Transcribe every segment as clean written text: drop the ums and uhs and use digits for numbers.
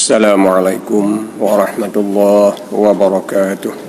Assalamualaikum warahmatullahi wabarakatuh.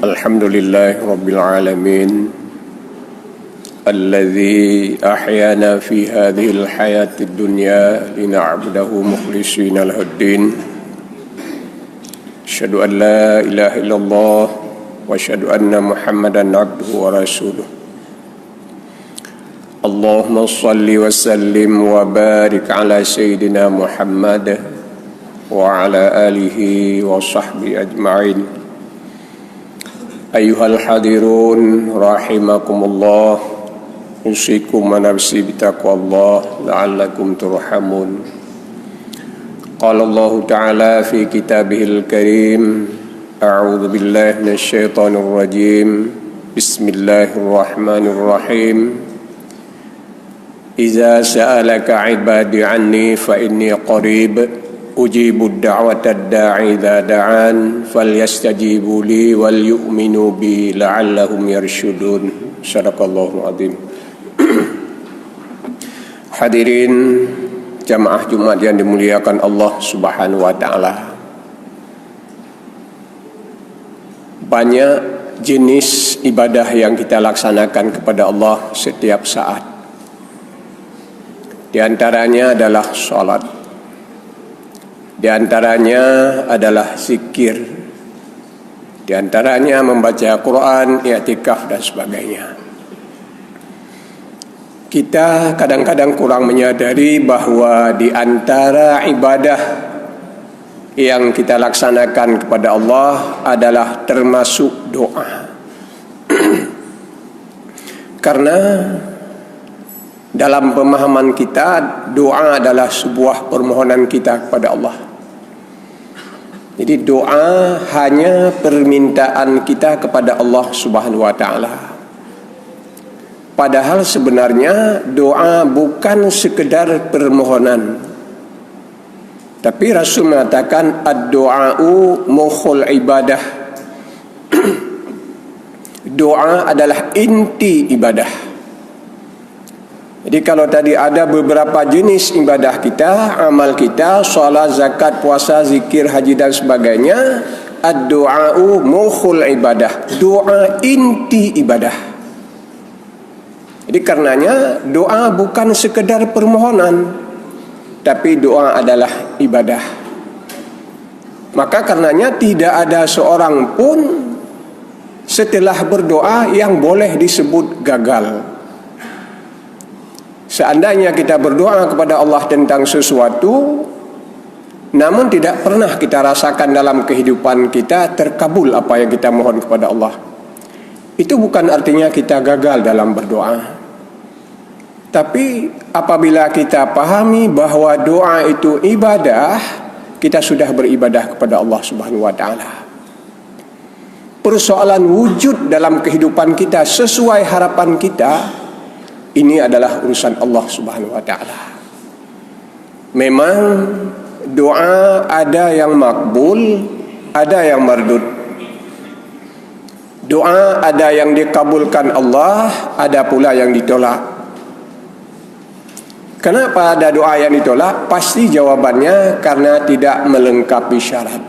Alhamdulillahi Rabbil Alamin Alladhi ahyana fi hadhil hayatid dunya lina'budahu mukhlishina lahuddin. Asyhadu an la ilaha illallah wa asyhadu anna Muhammadan abduhu wa rasuluh. Allahumma salli wa sallim wa barik ala sayyidina Muhammad wa ala alihi wa sahbihi ajma'in. Ayyuhal hadirun rahimakumullah, usikum wa nafsi bitaqwallah la'allakum turhamun. Qala Allah Ta'ala fi kitabihil karim, a'udzu billahi minasyaitonir rajim. Bismillahirrahmanirrahim. Iza sa'alaka 'ibadi 'anni fa inni qarib ujibu da'watad da'i idza da'an falyastajibu li wal yu'minu bi la'allahum yarshudun. Shadaqallahu azim. Hadirin jamaah Jumat yang dimuliakan Allah Subhanahu wa taala. Banyak jenis ibadah yang kita laksanakan kepada Allah setiap saat. Di antaranya adalah salat. Di antaranya adalah zikir. Di antaranya membaca Quran, i'tikaf dan sebagainya. Kita kadang-kadang kurang menyadari bahwa di antara ibadah yang kita laksanakan kepada Allah adalah termasuk doa. Karena dalam pemahaman kita, doa adalah sebuah permohonan kita kepada Allah. Jadi doa hanya permintaan kita kepada Allah Subhanahu wa taala. Padahal sebenarnya doa bukan sekedar permohonan. Tapi Rasul mengatakan ad-du'a'u mukhul ibadah. Doa adalah inti ibadah. Jadi kalau tadi ada beberapa jenis ibadah kita, amal kita, salat, zakat, puasa, zikir, haji dan sebagainya, ad-du'a'u mukhul ibadah. Doa inti ibadah. Jadi karenanya doa bukan sekedar permohonan, tapi doa adalah ibadah. Maka karenanya tidak ada seorang pun setelah berdoa yang boleh disebut gagal. Seandainya kita berdoa kepada Allah tentang sesuatu, namun tidak pernah kita rasakan dalam kehidupan kita terkabul apa yang kita mohon kepada Allah, itu bukan artinya kita gagal dalam berdoa. Tapi apabila kita pahami bahwa doa itu ibadah, kita sudah beribadah kepada Allah Subhanahu wa taala. Persoalan wujud dalam kehidupan kita sesuai harapan kita, ini adalah urusan Allah Subhanahu wa taala. Memang doa ada yang makbul, ada yang mardud. Doa ada yang dikabulkan Allah, ada pula yang ditolak. Kenapa ada doa yang ditolak? Pasti jawabannya karena tidak melengkapi syarat.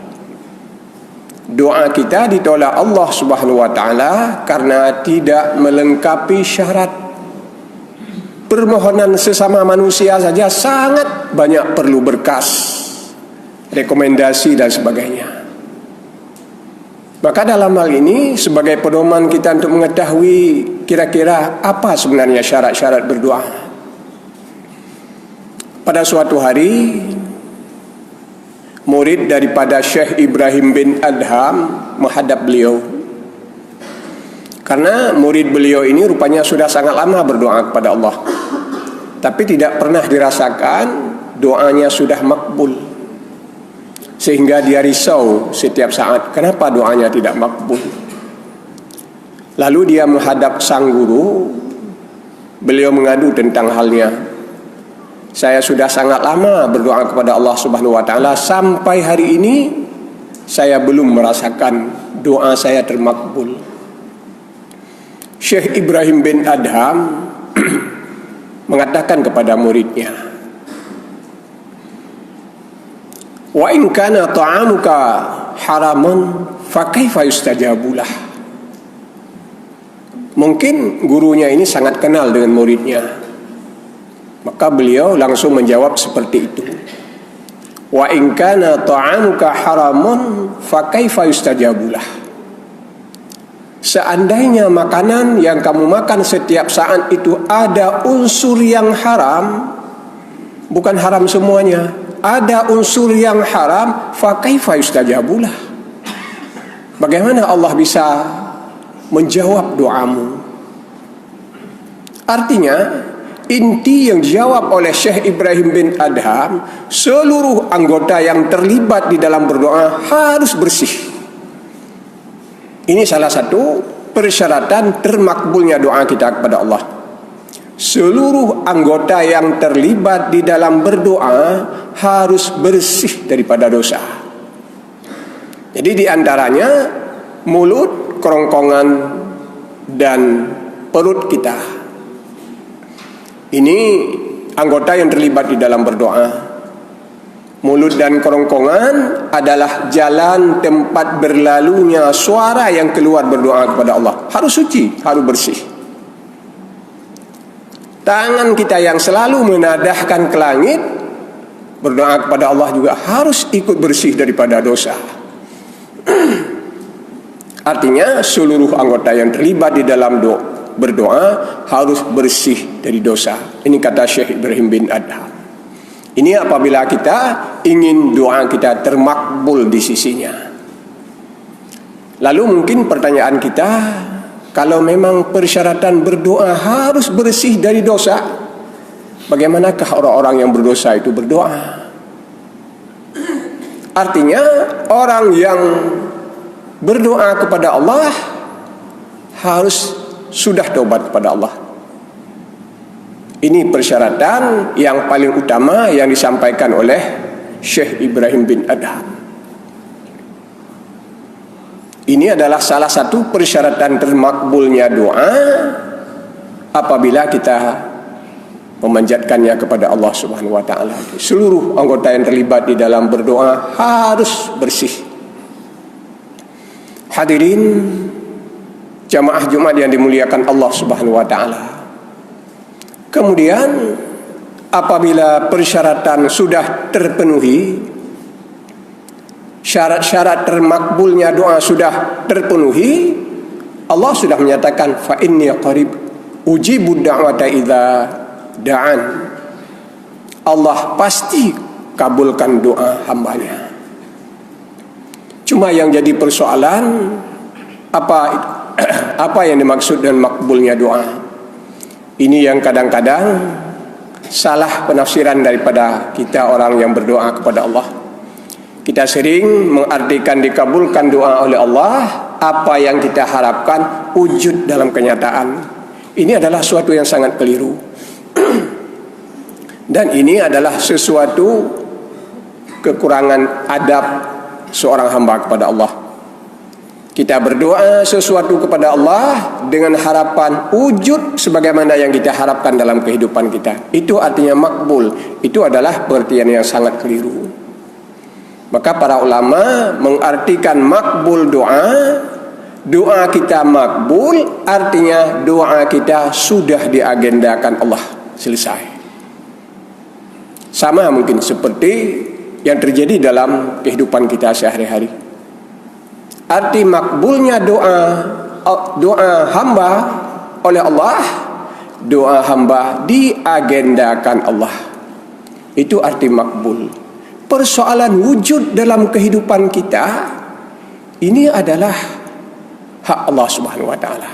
Doa kita ditolak Allah Subhanahu wa taala karena tidak melengkapi syarat. Permohonan sesama manusia saja sangat banyak perlu berkas, rekomendasi dan sebagainya. Maka dalam hal ini sebagai pedoman kita untuk mengetahui kira-kira apa sebenarnya syarat-syarat berdoa. Pada suatu hari, murid daripada Syekh Ibrahim bin Adham menghadap beliau. Karena murid beliau ini rupanya sudah sangat lama berdoa kepada Allah, tapi tidak pernah dirasakan doanya sudah makbul. Sehingga dia risau setiap saat, kenapa doanya tidak makbul. Lalu dia menghadap sang guru. Beliau mengadu tentang halnya. Saya sudah sangat lama berdoa kepada Allah Subhanahu wa taala, sampai hari ini saya belum merasakan doa saya termakbul. Syekh Ibrahim bin Adham mengatakan kepada muridnya, wa in kana ta'amuka haramun fa kaifa yustajabulah. Mungkin gurunya ini sangat kenal dengan muridnya, maka beliau langsung menjawab seperti itu. Wa in kana ta'amuka haramun fa kaifa yustajabulah. Seandainya makanan yang kamu makan setiap saat itu ada unsur yang haram, bukan haram semuanya, ada unsur yang haram, fa kaifa yustajabulah. Bagaimana Allah bisa menjawab doamu. Artinya, inti yang dijawab oleh Syekh Ibrahim bin Adham, seluruh anggota yang terlibat di dalam berdoa harus bersih. Ini salah satu persyaratan termakbulnya doa kita kepada Allah. Seluruh anggota yang terlibat di dalam berdoa harus bersih daripada dosa. Jadi di antaranya mulut, kerongkongan, dan perut kita. Ini anggota yang terlibat di dalam berdoa. Mulut dan kerongkongan adalah jalan tempat berlalunya suara yang keluar berdoa kepada Allah. Harus suci, harus bersih. Tangan kita yang selalu menadahkan ke langit berdoa kepada Allah juga harus ikut bersih daripada dosa. Artinya seluruh anggota yang terlibat di dalam berdoa harus bersih dari dosa. Ini kata Syekh Ibrahim bin Adham. Ini apabila kita ingin doa kita termakbul di sisinya. Lalu mungkin pertanyaan kita, kalau memang persyaratan berdoa harus bersih dari dosa, bagaimanakah orang-orang yang berdosa itu berdoa? Artinya orang yang berdoa kepada Allah harus sudah taubat kepada Allah. Ini persyaratan yang paling utama yang disampaikan oleh Syekh Ibrahim bin Adham. Ini adalah salah satu persyaratan termakbulnya doa apabila kita memanjatkannya kepada Allah Subhanahu wa taala. Seluruh anggota yang terlibat di dalam berdoa harus bersih. Hadirin jamaah Jumat yang dimuliakan Allah Subhanahu wa taala. Kemudian apabila persyaratan sudah terpenuhi, syarat-syarat termakbulnya doa sudah terpenuhi, Allah sudah menyatakan fa inni qarib ujibu da'wata idza da'an. Allah pasti kabulkan doa hambanya. Cuma yang jadi persoalan apa yang dimaksud dengan makbulnya doa? Ini yang kadang-kadang salah penafsiran daripada kita orang yang berdoa kepada Allah. Kita sering mengartikan dikabulkan doa oleh Allah apa yang kita harapkan wujud dalam kenyataan. Ini adalah sesuatu yang sangat keliru. Dan ini adalah sesuatu kekurangan adab seorang hamba kepada Allah. Kita berdoa sesuatu kepada Allah dengan harapan wujud sebagaimana yang kita harapkan dalam kehidupan kita. Itu artinya makbul. Itu adalah pengertian yang sangat keliru. Maka para ulama mengartikan makbul doa, doa kita makbul artinya doa kita sudah diagendakan Allah selesai. Sama mungkin seperti yang terjadi dalam kehidupan kita sehari-hari. Arti makbulnya doa hamba oleh Allah, doa hamba diagendakan Allah. Itu arti makbul. Persoalan wujud dalam kehidupan kita ini adalah hak Allah Subhanahu wa taala.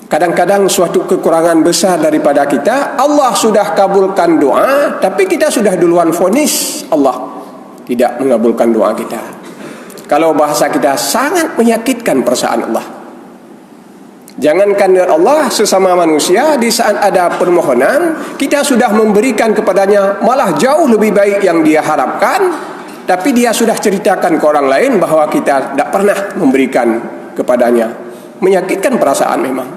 Kadang-kadang suatu kekurangan besar daripada kita, Allah sudah kabulkan doa, tapi kita sudah duluan vonis Allah tidak mengabulkan doa kita. Kalau bahasa kita sangat menyakitkan perasaan Allah. Jangankan dengan Allah, sesama manusia di saat ada permohonan, kita sudah memberikan kepadanya malah jauh lebih baik yang dia harapkan, tapi dia sudah ceritakan ke orang lain bahwa kita tidak pernah memberikan kepadanya. Menyakitkan perasaan memang.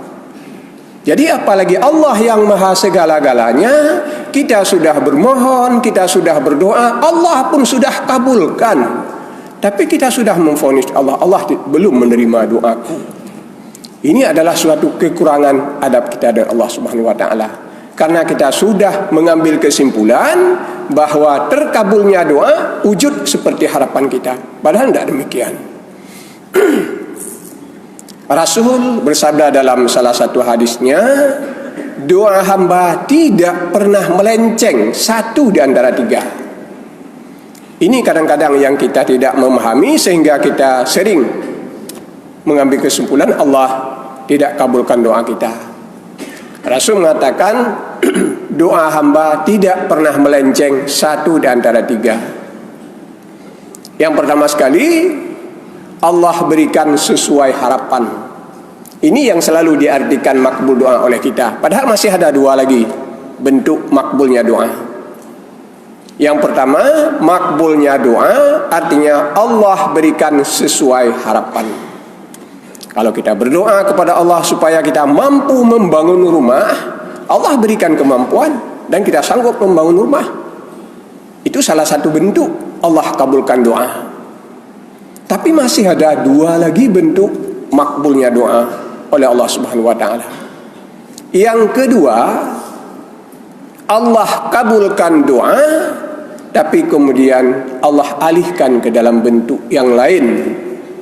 Jadi apalagi Allah yang maha segala-galanya, kita sudah bermohon, kita sudah berdoa, Allah pun sudah kabulkan. Tapi kita sudah memvonis Allah belum menerima doaku. Ini adalah suatu kekurangan adab kita dari Allah Subhanahu wa taala. Karena kita sudah mengambil kesimpulan bahwa terkabulnya doa wujud seperti harapan kita. Padahal tidak demikian. Rasul bersabda dalam salah satu hadisnya, doa hamba tidak pernah melenceng satu di antara tiga. Ini kadang-kadang yang kita tidak memahami sehingga kita sering mengambil kesimpulan Allah tidak kabulkan doa kita. Rasul mengatakan doa hamba tidak pernah melenceng satu di antara tiga. Yang pertama sekali, Allah berikan sesuai harapan. Ini yang selalu diartikan makbul doa oleh kita. Padahal masih ada dua lagi bentuk makbulnya doa. Yang pertama, makbulnya doa artinya Allah berikan sesuai harapan. Kalau kita berdoa kepada Allah supaya kita mampu membangun rumah, Allah berikan kemampuan dan kita sanggup membangun rumah. Itu salah satu bentuk Allah kabulkan doa. Tapi masih ada dua lagi bentuk makbulnya doa oleh Allah Subhanahu wa taala. Yang kedua, Allah kabulkan doa, tapi kemudian Allah alihkan ke dalam bentuk yang lain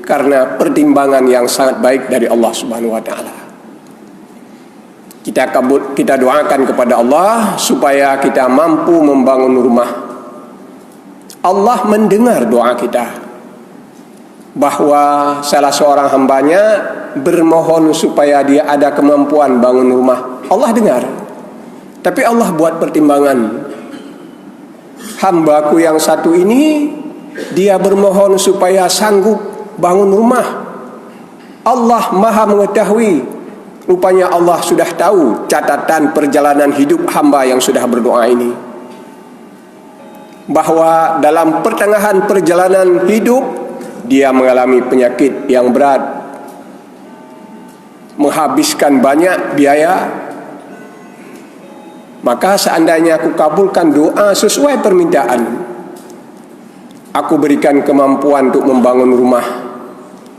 karena pertimbangan yang sangat baik dari Allah Subhanahu wa taala. Kita doakan kepada Allah supaya kita mampu membangun rumah. Allah mendengar doa kita. Bahwa salah seorang hambanya bermohon supaya dia ada kemampuan bangun rumah. Allah dengar. Tapi Allah buat pertimbangan. Hambaku yang satu ini, dia bermohon supaya sanggup bangun rumah. Allah maha mengetahui. Rupanya Allah sudah tahu catatan perjalanan hidup hamba yang sudah berdoa ini. Bahwa dalam pertengahan perjalanan hidup, dia mengalami penyakit yang berat, menghabiskan banyak biaya. Maka seandainya aku kabulkan doa sesuai permintaan, aku berikan kemampuan untuk membangun rumah,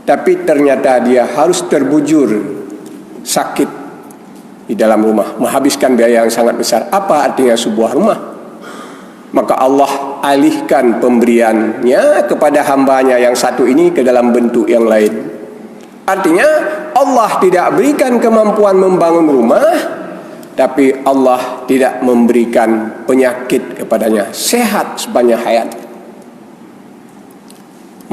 tapi ternyata dia harus terbujur sakit di dalam rumah, menghabiskan biaya yang sangat besar. Apa artinya sebuah rumah? Maka Allah alihkan pemberiannya kepada hambanya yang satu ini ke dalam bentuk yang lain. Artinya Allah tidak berikan kemampuan membangun rumah, tapi Allah tidak memberikan penyakit kepadanya, sehat sepanjang hayat.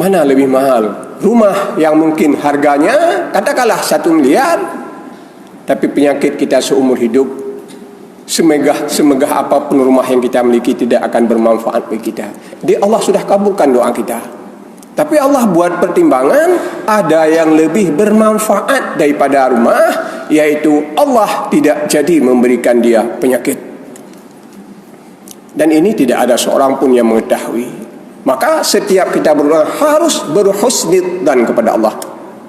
Mana lebih mahal? Rumah yang mungkin harganya katakanlah 1 miliar, tapi penyakit kita seumur hidup. Semegah apapun rumah yang kita miliki tidak akan bermanfaat bagi kita. Jadi Allah sudah kabulkan doa kita. Tapi Allah buat pertimbangan, ada yang lebih bermanfaat daripada rumah, yaitu Allah tidak jadi memberikan dia penyakit. Dan ini tidak ada seorang pun yang mengetahui. Maka setiap kita berdoa harus berhusnidzan kepada Allah.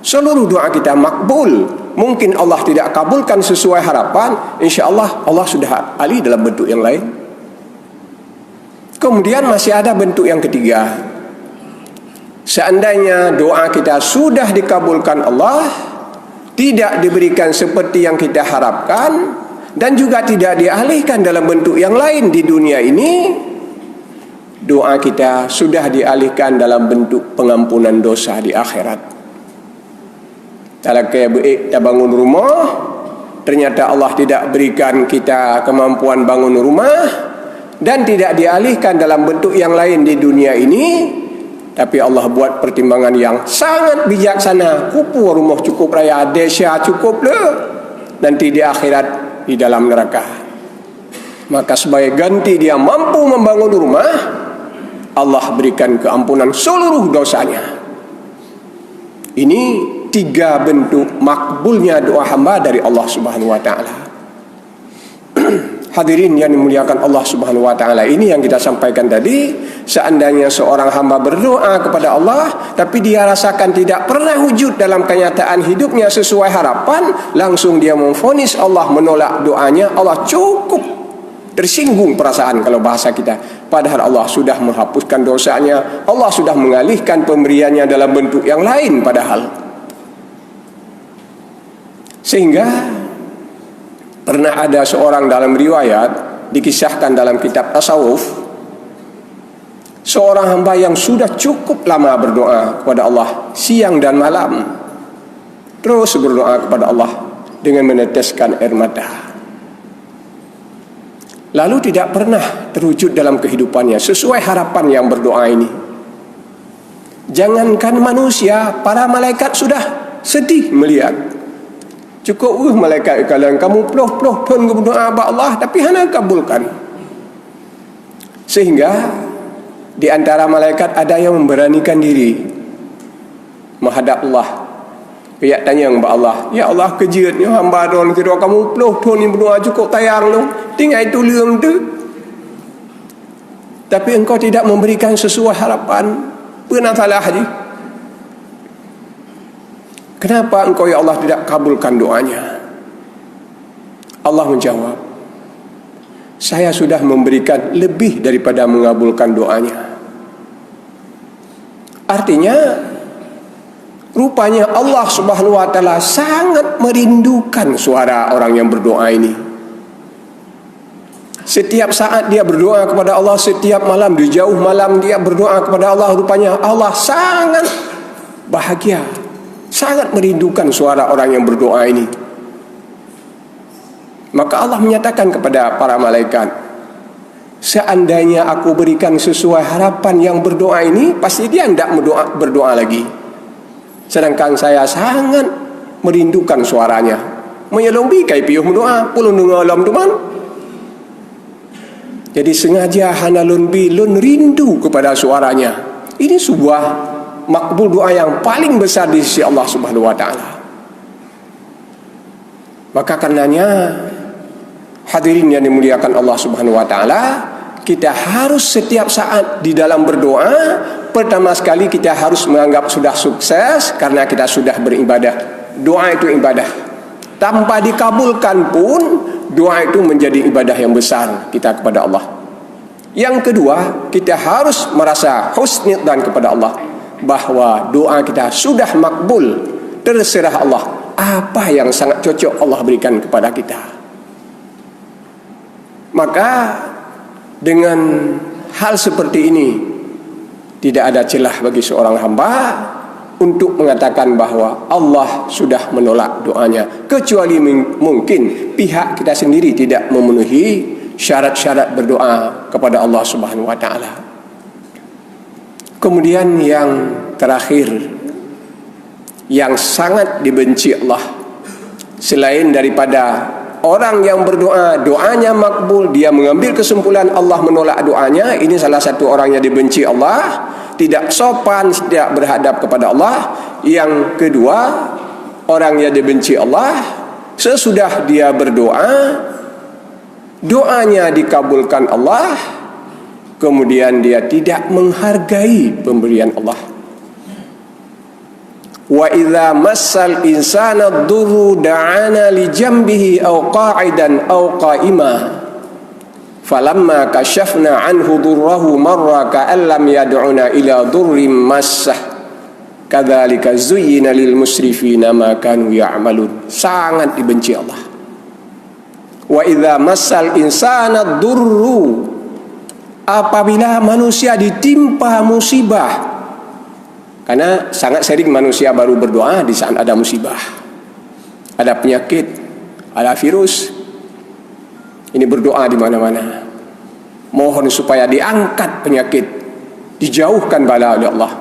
Seluruh doa kita makbul. Mungkin Allah tidak kabulkan sesuai harapan, insya-Allah Allah sudah alih dalam bentuk yang lain. Kemudian masih ada bentuk yang ketiga. Seandainya doa kita sudah dikabulkan Allah, tidak diberikan seperti yang kita harapkan, dan juga tidak dialihkan dalam bentuk yang lain di dunia ini, doa kita sudah dialihkan dalam bentuk pengampunan dosa di akhirat. Kalau kita bangun rumah, ternyata Allah tidak berikan kita kemampuan bangun rumah dan tidak dialihkan dalam bentuk yang lain di dunia ini, tapi Allah buat pertimbangan yang sangat bijaksana. Kupu rumah cukup raya, desa cukup le, nanti di akhirat di dalam neraka. Maka sebagai ganti dia mampu membangun rumah, Allah berikan keampunan seluruh dosanya. Ini 3 bentuk makbulnya doa hamba dari Allah Subhanahu wa taala. Hadirin yang dimuliakan Allah Subhanahu wa taala, ini yang kita sampaikan tadi. Seandainya seorang hamba berdoa kepada Allah tapi dia rasakan tidak pernah wujud dalam kenyataan hidupnya sesuai harapan, langsung dia memvonis Allah menolak doanya. Allah cukup tersinggung perasaan kalau bahasa kita. Padahal Allah sudah menghapuskan dosanya, Allah sudah mengalihkan pemberiannya dalam bentuk yang lain padahal. Sehingga pernah ada seorang dalam riwayat, dikisahkan dalam kitab tasawuf, seorang hamba yang sudah cukup lama berdoa kepada Allah siang dan malam, terus berdoa kepada Allah dengan meneteskan air mata, lalu tidak pernah terwujud dalam kehidupannya sesuai harapan yang berdoa ini. Jangankan manusia, para malaikat sudah sedih melihat. Cukup malaikat kalau kamu peluh-peluh pun berdoa kepada Allah tapi hana kabulkan. Sehingga di antara malaikat ada yang memberanikan diri menghadap Allah. Dia tanya kepada Allah, ya Allah, kejutnya hamba don kira kamu peluh pun ni berdoa cukup tayang lu, tinggal itu liang tu. Tapi engkau tidak memberikan sesuai harapan. Pernah salah je. Kenapa engkau ya Allah tidak kabulkan doanya? Allah menjawab, saya sudah memberikan lebih daripada mengabulkan doanya. Artinya, rupanya Allah Subhanahu wa taala sangat merindukan suara orang yang berdoa ini. Setiap saat dia berdoa kepada Allah, setiap malam, di jauh malam dia berdoa kepada Allah, rupanya Allah sangat bahagia, sangat merindukan suara orang yang berdoa ini. Maka Allah menyatakan kepada para malaikat, seandainya aku berikan sesuai harapan yang berdoa ini, pasti dia tidak berdoa lagi. Sedangkan saya sangat merindukan suaranya. Menyelombi kai piuh berdoa, pulun dengar alam tu man. Jadi sengaja hana lun rindu kepada suaranya. Ini sebuah makbul doa yang paling besar di sisi Allah Subhanahu wa taala. Maka karenanya hadirin yang dimuliakan Allah Subhanahu wa taala, kita harus setiap saat di dalam berdoa, pertama sekali kita harus menganggap sudah sukses karena kita sudah beribadah. Doa itu ibadah. Tanpa dikabulkan pun doa itu menjadi ibadah yang besar kita kepada Allah. Yang kedua, kita harus merasa husnudzan kepada Allah bahwa doa kita sudah makbul. Terserah Allah apa yang sangat cocok Allah berikan kepada kita. Maka dengan hal seperti ini tidak ada celah bagi seorang hamba untuk mengatakan bahawa Allah sudah menolak doanya, kecuali mungkin pihak kita sendiri tidak memenuhi syarat-syarat berdoa kepada Allah Subhanahu wa taala. Kemudian yang terakhir yang sangat dibenci Allah, selain daripada orang yang berdoa, doanya makbul, dia mengambil kesimpulan Allah menolak doanya, ini salah satu orang yang dibenci Allah, tidak sopan, tidak berhadap kepada Allah. Yang kedua, orang yang dibenci Allah, sesudah dia berdoa, doanya dikabulkan Allah, kemudian dia tidak menghargai pemberian Allah. Wa idza massal insana dhurru da'ana li jambihi aw qa'idan aw qa'ima falamma kashafna anhu dhurrahu marra ka'an lam yad'una ila dhurrin massah kadzalika zuyyina lil musrifina ma kanu ya'malun. Sangat dibenci Allah. Wa idza massal insana dhurru, apabila manusia ditimpa musibah. Karena sangat sering manusia baru berdoa di saat ada musibah, ada penyakit, ada virus. Ini berdoa di mana-mana, mohon supaya diangkat penyakit, dijauhkan bala oleh Allah.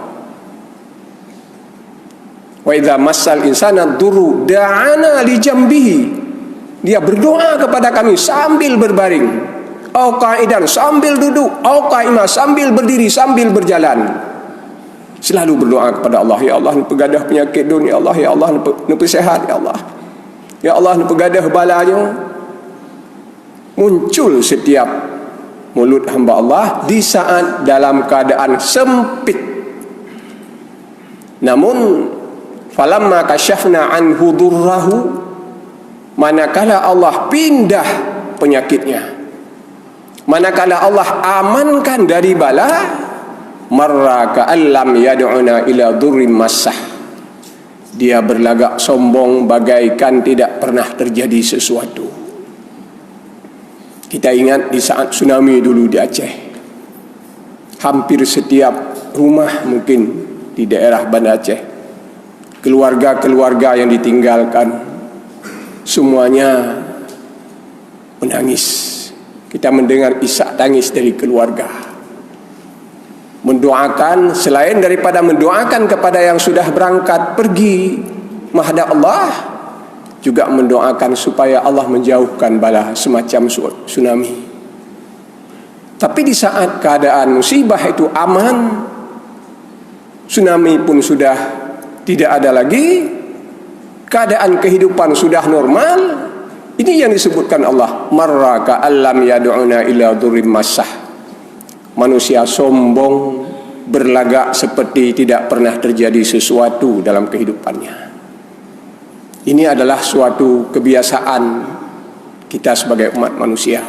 Wa idza massal insana dzurru da'ana li jambihi, dia berdoa kepada kami sambil berbaring, au qa'idan sambil duduk, au qa'ima sambil berdiri, sambil berjalan. Selalu berdoa kepada Allah, ya Allah, pegadah penyakit dunia, ya Allah, ya Allah, nupi sehat, ya Allah, ya Allah, pegadah balanya. Muncul setiap mulut hamba Allah di saat dalam keadaan sempit. Namun falamma kashafna anhu dhurrahu, manakala Allah pindah penyakitnya, manakala Allah amankan dari bala, marra ka'allam yad'una ila dhurrin massah, dia berlagak sombong bagaikan tidak pernah terjadi sesuatu. Kita ingat di saat tsunami dulu di Aceh, hampir setiap rumah mungkin di daerah Banda Aceh, keluarga-keluarga yang ditinggalkan semuanya menangis. Kita mendengar isak tangis dari keluarga, mendoakan, selain daripada mendoakan kepada yang sudah berangkat pergi, menghadap Allah, juga mendoakan supaya Allah menjauhkan bala semacam tsunami. Tapi di saat keadaan musibah itu aman, tsunami pun sudah tidak ada lagi, keadaan kehidupan sudah normal, ini yang disebutkan Allah, marra ka'allam yad'una ila dhurrim massah. Manusia sombong, berlagak seperti tidak pernah terjadi sesuatu dalam kehidupannya. Ini adalah suatu kebiasaan kita sebagai umat manusia.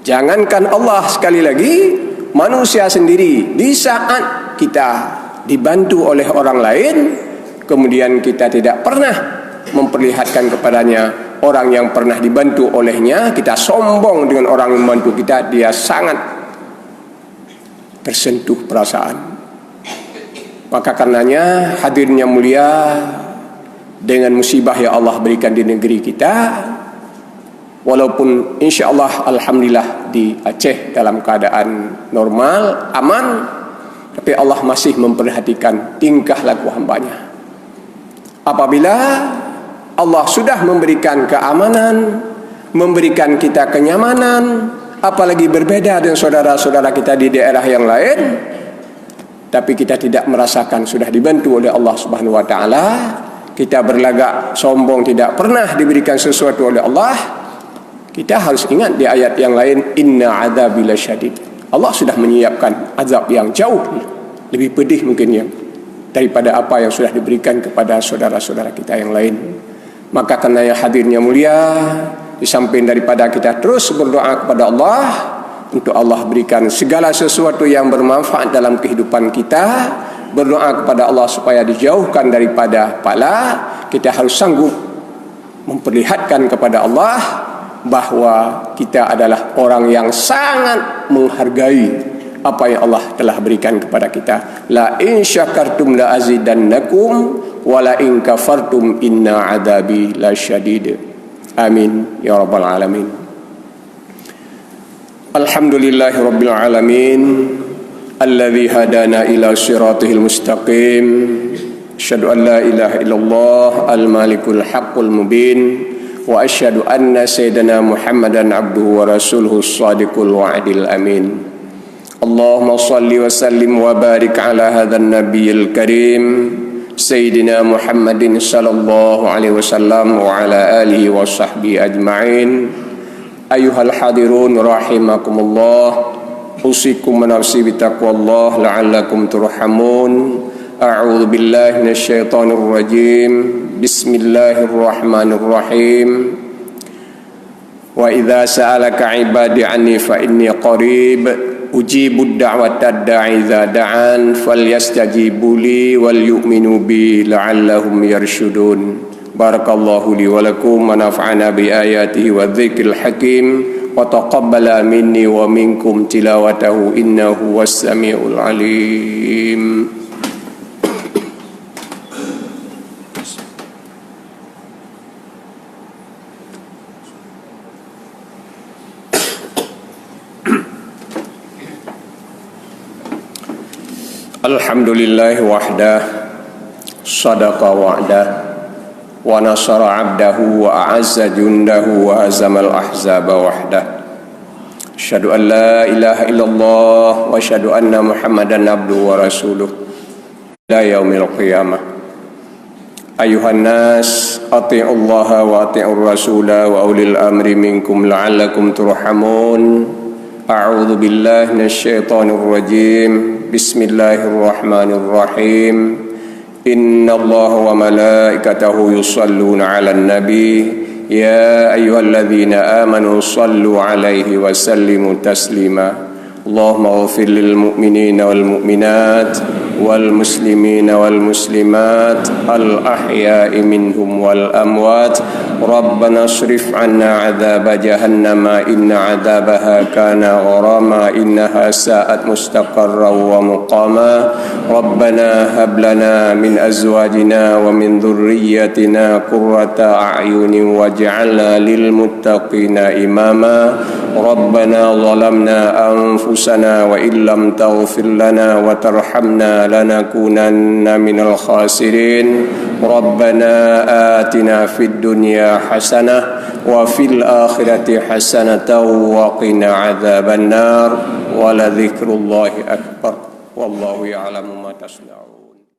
Jangankan Allah, sekali lagi manusia sendiri, di saat kita dibantu oleh orang lain, kemudian kita tidak pernah memperlihatkan kepadanya orang yang pernah dibantu olehnya, kita sombong dengan orang yang membantu kita, dia sangat tersentuh perasaan. Maka karenanya hadirnya mulia dengan musibah yang Allah berikan di negeri kita, walaupun insya-Allah alhamdulillah di Aceh dalam keadaan normal, aman, tapi Allah masih memperhatikan tingkah laku hambanya. Apabila Allah sudah memberikan keamanan, memberikan kita kenyamanan, apalagi berbeda dengan saudara-saudara kita di daerah yang lain, tapi kita tidak merasakan sudah dibantu oleh Allah Subhanahu wa taala, kita berlagak sombong tidak pernah diberikan sesuatu oleh Allah, kita harus ingat di ayat yang lain, inna adzabi lasyadid. Allah sudah menyiapkan azab yang jauh lebih pedih mungkin ya daripada apa yang sudah diberikan kepada saudara-saudara kita yang lain. Maka karena hadirnya mulia, di samping daripada kita terus berdoa kepada Allah untuk Allah berikan segala sesuatu yang bermanfaat dalam kehidupan kita, berdoa kepada Allah supaya dijauhkan daripada bala, kita harus sanggup memperlihatkan kepada Allah bahwa kita adalah orang yang sangat menghargai apa yang Allah telah berikan kepada kita. La in syakartum la azidannakum wa la in kafartum inna adzabi lasyadid. Amin ya rabbal alamin. Alhamdulillahirabbil alamin alladzi hadana ila siratal mustaqim. Asyhadu an la ilaha illallah al-malikul haqqul mubin wa asyhadu anna sayyidana Muhammadan abduhu wa rasuluhu shadiqul wa'dil amin. Allahumma salli wa sallim wa barik ala hadzal nabiyil karim sayyidina Muhammadin sallallahu alaihi wasallam wa ala alihi wa sahbihi ajma'in. Ayuhal hadirun rahimakumullah, usikum wa nafsi bitaqwallah la'allakum turhamun. A'udzu billahi minasyaitonir rajim. Bismillahirrahmanirrahim. Wa idza sa'alaka 'ibadi 'anni fa inni qarib ujibud da'watad da'i idza da'an falyastajibu li wal yu'minu bi la'allahum yarshudun. Barakallahu li wa lakum wa nafa'ana bi ayatihi wa dzikril hakim wa taqabbala minni wa minkum tilawatahu innahu was-sami'ul alim. Alhamdulillah wahdah, sadaqa wa'dah, wa nasara abdahu wa a'azza jundahu wa hazamal ahzaba wahdah. Asyhadu an la ilaha illallah wa asyhadu anna Muhammadan abduhu wa rasuluh ila yaumil qiyamah. Ayuhan nas, ati'ullaha wa ati'ur rasula wa ulil amri minkum la'allakum turhamun. A'udzu billahi minasyaitonir rajim. Bismillahirrahmanirrahim. Innallaha wa malaikatahu yusalluna 'alan nabi ya ayyuhalladzina amanu shallu 'alaihi wa sallimu taslima. Allahumma ighfir lil mu'minina wal mu'minat wal muslimina wal muslimat al ahya'i minhum wal amwat. Rabbana shrif 'anna 'adzaba jahannama inna 'adzabaha kana gharama innaha sa'at mustaqarra wa muqama. Rabbana hab lana min azwajina wa min dhurriyyatina qurrata أعين واجعلنا للمتقين إماما ربنا ظلمنا أنفسنا وإن لم تغفر لنا وترحمنا لنكونن من الخاسرين ربنا آتنا في الدنيا حسنة وفي الآخرة حسنة وقنا عذاب النار ولذكر الله أكبر والله يعلم ما تصنعون.